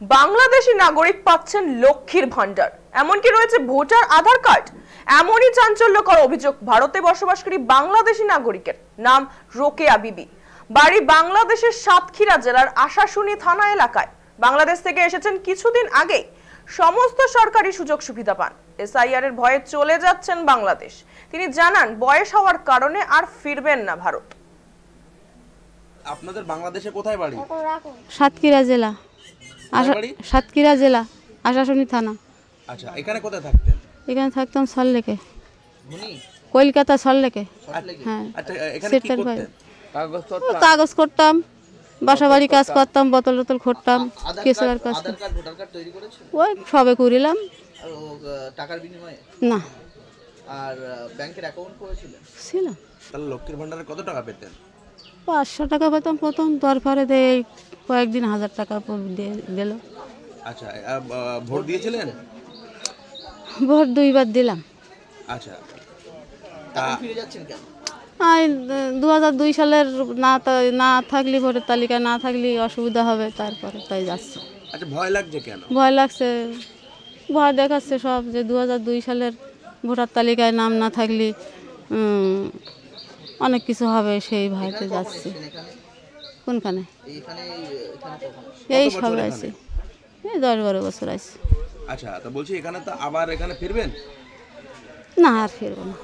বাংলাদেশি নাগরিক পাচ্ছেন লক্ষ্মীর ভান্ডার, এমনকি রয়েছে ভোটার আধার কার্ড। এমনই চাঞ্চল্যকর অভিযোগ ভারতে বসবাসকারী বাংলাদেশি নাগরিকের। নাম রোকেয়া বিবি, বাড়ি বাংলাদেশের সাতক্ষীরা জেলার আশাশুনি থানা এলাকায়। বাংলাদেশ থেকে এসেছেন কিছুদিন আগেই। সমস্ত সরকারি সুযোগ সুবিধা পান। এসআইআর এর ভয়ে চলে যাচ্ছেন বাংলাদেশ। তিনি জানান বয়স হওয়ার কারণে আর ফিরবেন না ভারত। আপনাদের বাংলাদেশে কোথায় বাড়ি? সাতক্ষীরা জেলা, সাতক্ষীরা জেলা আশাশুনি থানা। আচ্ছা, এখানে কোথায় থাকতেন? এখানে থাকতাম সল্লেকে, কলকাতা সল্লেকে। হ্যাঁ, আচ্ছা, এখানে কি করতেন? কাগজ করতাম, বাসা বাড়ি কাজ করতাম, বোতল টোতল খুঁড়তাম, কেসের কাজ। ভোটার কার্ড তৈরি করেছেন? ওই সবে করিলাম। টাকার বিনিময়ে না। আর ব্যাংকের অ্যাকাউন্ট করেছিলেন? ছিল। তাহলে লক্ষ্মীর ভান্ডারে কত টাকা পেতেন? 500 টাকা পেতাম প্রথম, তারপরে এই কয়েকদিন 1000 টাকা দিয়ে দিল। আচ্ছা, ভোট দিয়েছিলেন? ভোট 2বার দিলাম। আচ্ছা, ফিরে যাচ্ছেন কেন? 2002 সালের না থাকলে, ভোটের তালিকা না থাকলে অসুবিধা হবে, তারপরে তাই যাচ্ছে। আচ্ছা, ভয় লাগছে কেন? ভয় লাগছে, ভয় দেখাচ্ছে সব যে 2002 সালের ভোটার তালিকায় নাম না থাকলে অনেক কিছু হবে, সেই ভয়তে যাচ্ছে। কোনখানে? এই সবে আছে, এই 10-12 বছর আছে। আচ্ছা, তো বলছি এখানে তো আবার এখানে ফিরবেন? না, আর ফিরবো না।